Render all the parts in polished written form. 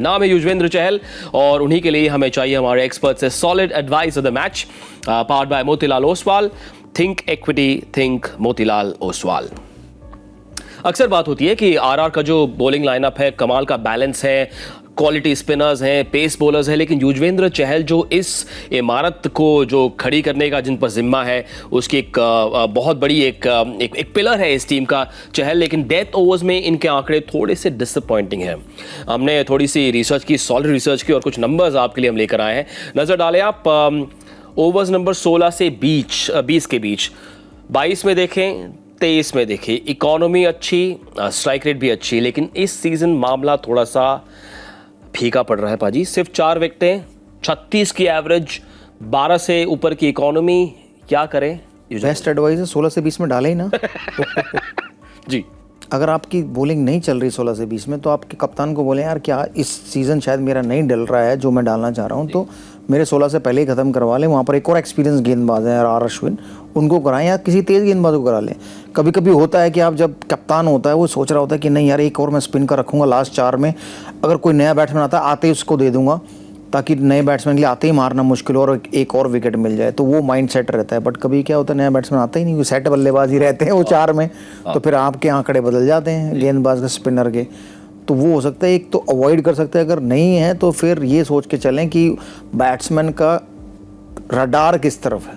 नाम है युजवेंद्र चहल और उन्हीं के लिए हमें चाहिए हमारे एक्सपर्ट से solid advice of the match powered by Motilal Oswal. Think equity, think Motilal Oswal. अक्सर बात होती है कि आरआर का जो बॉलिंग लाइनअप है कमाल का बैलेंस है, क्वालिटी स्पिनर्स हैं, पेस बॉलर्स हैं, लेकिन युजवेंद्र चहल जो इस इमारत को जो खड़ी करने का जिन पर जिम्मा है उसकी एक बहुत बड़ी एक पिलर है इस टीम का चहल, लेकिन डेथ ओवर्स में इनके आंकड़े थोड़े से डिसअपॉइंटिंग हैं। हमने थोड़ी सी रिसर्च की, सॉलिड रिसर्च की और कुछ नंबर्स आपके लिए हम लेकर आए हैं। नज़र डालें आप ओवर्स नंबर 16 से 20 के बीच, 22 में देखें, 23 में देखें, इकोनॉमी अच्छी, स्ट्राइक रेट भी अच्छी, लेकिन इस सीज़न मामला थोड़ा सा फीका पड़ रहा है पाजी। सिर्फ 4 विकेटें, 36 की एवरेज, 12 से ऊपर की इकोनॉमी, क्या करें? बेस्ट एडवाइस है 16 से 20 में डालें ही ना। जी, अगर आपकी बॉलिंग नहीं चल रही 16 से 20 में तो आपके कप्तान को बोलें यार क्या इस सीज़न शायद मेरा नहीं डल रहा है जो मैं डालना चाह रहा हूँ, तो मेरे 16 से पहले ही ख़त्म करवा लें। वहाँ पर एक और एक्सपीरियंस गेंदबाज है आर अश्विन, उनको कराएं या किसी तेज़ गेंदबाज को करा लें। कभी कभी होता है कि आप जब कप्तान होता है वो सोच रहा होता है कि नहीं यार एक और मैं स्पिन का रखूँगा लास्ट 4 में, अगर कोई नया बैट्समैन आता है आते ही उसको दे दूँगा ताकि नए बैट्समैन के लिए आते ही मारना मुश्किल हो और एक और विकेट मिल जाए, तो वो माइंड सेट रहता है। बट कभी क्या होता है नया बैट्समैन आता ही नहीं, सेट बल्लेबाजी रहते हैं वो 4 में, तो फिर आपके आंकड़े बदल जाते हैं गेंदबाज के, स्पिनर के। तो वो हो सकता है एक तो अवॉइड कर सकते हैं, अगर नहीं है तो फिर ये सोच के चलें कि बैट्समैन का रडार किस तरफ है,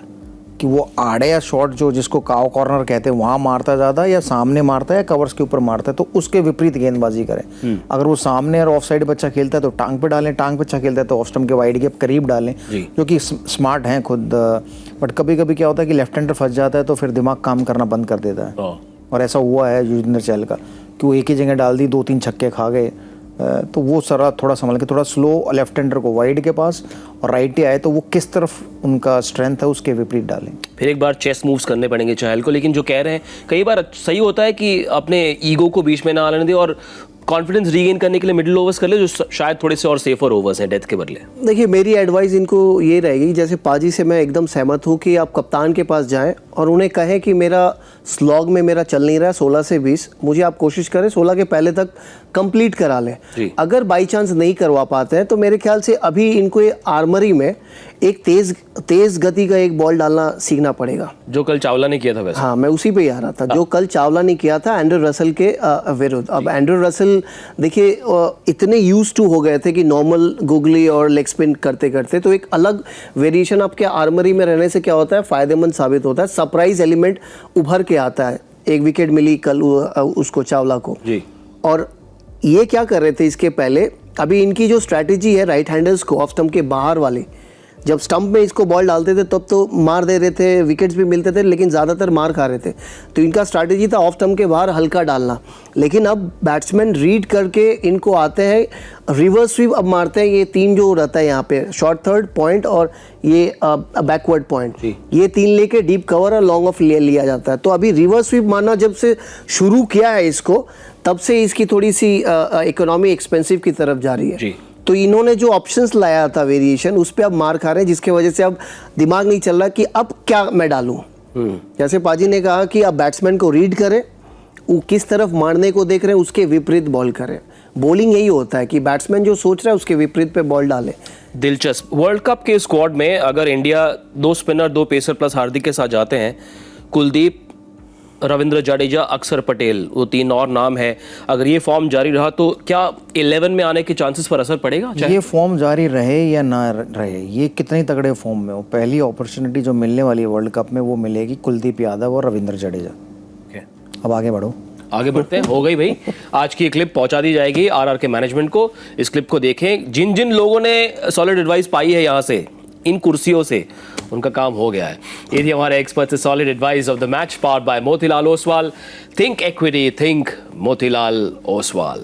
कि वो आड़े या शॉट जो जिसको काव कॉर्नर कहते हैं वहाँ मारता ज़्यादा या सामने मारता है या कवर्स के ऊपर मारता है, तो उसके विपरीत गेंदबाजी करें। अगर वो सामने और ऑफ साइड बच्चा खेलता है तो टांग पे डालें, टांग पे अच्छा खेलता है तो ऑफ स्टंप के वाइड के करीब डालें, जो कि स्मार्ट हैं खुद। बट कभी कभी क्या होता है कि लेफ्ट हैंडर फंस जाता है तो फिर दिमाग काम करना बंद कर देता है, और ऐसा हुआ है युजवेंद्र चहल का कि वो एक ही जगह डाल दी, 2-3 छक्के खा गए। तो वो सारा थोड़ा संभल के, थोड़ा स्लो लेफ्ट हैंडर को वाइड के पास और राइटी आए तो वो किस तरफ उनका स्ट्रेंथ है उसके विपरीत डालें। फिर एक बार चेस मूव्स करने पड़ेंगे चहल को, लेकिन जो कह रहे हैं कई बार सही होता है कि अपने ईगो को बीच में ना आने दें और कॉन्फिडेंस रीगेन करने के लिए मिडिल ओवर्स कर ले जो शायद थोड़े से और सेफर ओवर्स हैं डेथ के बदले। देखिए मेरी एडवाइस इनको ये रहेगी, जैसे पाजी से मैं एकदम सहमत हूँ कि आप कप्तान के पास जाएं और उन्हें कहें कि मेरा स्लॉग में मेरा चल नहीं रहा है 16 से 20, मुझे आप कोशिश करें 16 के पहले तक कंप्लीट करा लें। अगर बाई चांस नहीं करवा पाते हैं तो मेरे ख्याल से अभी इनको ये आर्मरी में एक तेज गति का एक बॉल डालना सीखना पड़ेगा, जो कल चावला ने किया था वैसे। हाँ, मैं उसी पे ही आ रहा था, जो कल चावला ने किया था एंड्रू रसल के विरुद्ध। अब एंड्रू रसल देखिए इतने यूज टू हो गए थे कि नॉर्मल गुगली और लेग स्पिन करते करते, तो एक अलग वेरिएशन आपके आर्मरी में रहने से क्या होता है, फायदेमंद साबित होता है, सरप्राइज एलिमेंट उभर के आता है। एक विकेट मिली कल उसको, चावला को जी। और ये क्या कर रहे थे इसके पहले, अभी इनकी जो स्ट्रैटेजी है राइट हैंडर्स को ऑफ स्टंप के बाहर वाले, जब स्टंप में इसको बॉल डालते थे तब तो मार दे रहे थे, विकेट्स भी मिलते थे, लेकिन ज़्यादातर मार खा रहे थे। तो इनका स्ट्रैटेजी था ऑफ स्टंप के बाहर हल्का डालना, लेकिन अब बैट्समैन रीड करके इनको आते हैं रिवर्स स्वीप अब मारते हैं। ये 3 जो रहता है यहाँ पे, शॉर्ट थर्ड पॉइंट और ये बैकवर्ड पॉइंट, ये 3 लेके डीप कवर और लॉन्ग ऑफ लिया जाता है। तो अभी रिवर्स स्वीप मारना जब से शुरू किया है इसको, तब से इसकी थोड़ी सी इकोनॉमी एक्सपेंसिव की तरफ जा रही है। तो इन्होंने जो ऑप्शंस लाया था वेरिएशन, उस पे अब मार खा रहे हैं, जिसके वजह से अब दिमाग नहीं चल रहा कि अब क्या मैं डालूं। जैसे पाजी ने कहा कि अब बैट्समैन को रीड करें, वो किस तरफ मारने को देख रहे हैं उसके विपरीत बॉल करें। बॉलिंग यही होता है कि बैट्समैन जो सोच रहा है उसके विपरीत पे बॉल डाले। दिलचस्प। वर्ल्ड कप के स्क्वाड में अगर इंडिया 2 स्पिनर 2 पेसर प्लस हार्दिक के साथ जाते हैं, कुलदीप, रविंद्र जडेजा, अक्षर पटेल, वो 3 और नाम है, अगर ये फॉर्म जारी रहा तो क्या 11 में आने के चांसेस पर असर पड़ेगा? ये फॉर्म जारी रहे या ना रहे, ये कितने तगड़े फॉर्म में हो, पहली अपॉर्चुनिटी जो मिलने वाली है वर्ल्ड कप में वो मिलेगी कुलदीप यादव और रविंद्र जडेजा। अब आगे बढ़ो, आगे बढ़ते हैं। हो गई भाई, आज की क्लिप पहुंचा दी जाएगी आरआर के मैनेजमेंट को। इस क्लिप को देखें, जिन जिन लोगों ने सॉलिड एडवाइस पाई है यहाँ से, इन कुर्सियों से, उनका काम हो गया है। ये थी हमारे एक्सपर्ट से solid advice of the match powered by Motilal Oswal. Think equity, think Motilal Oswal.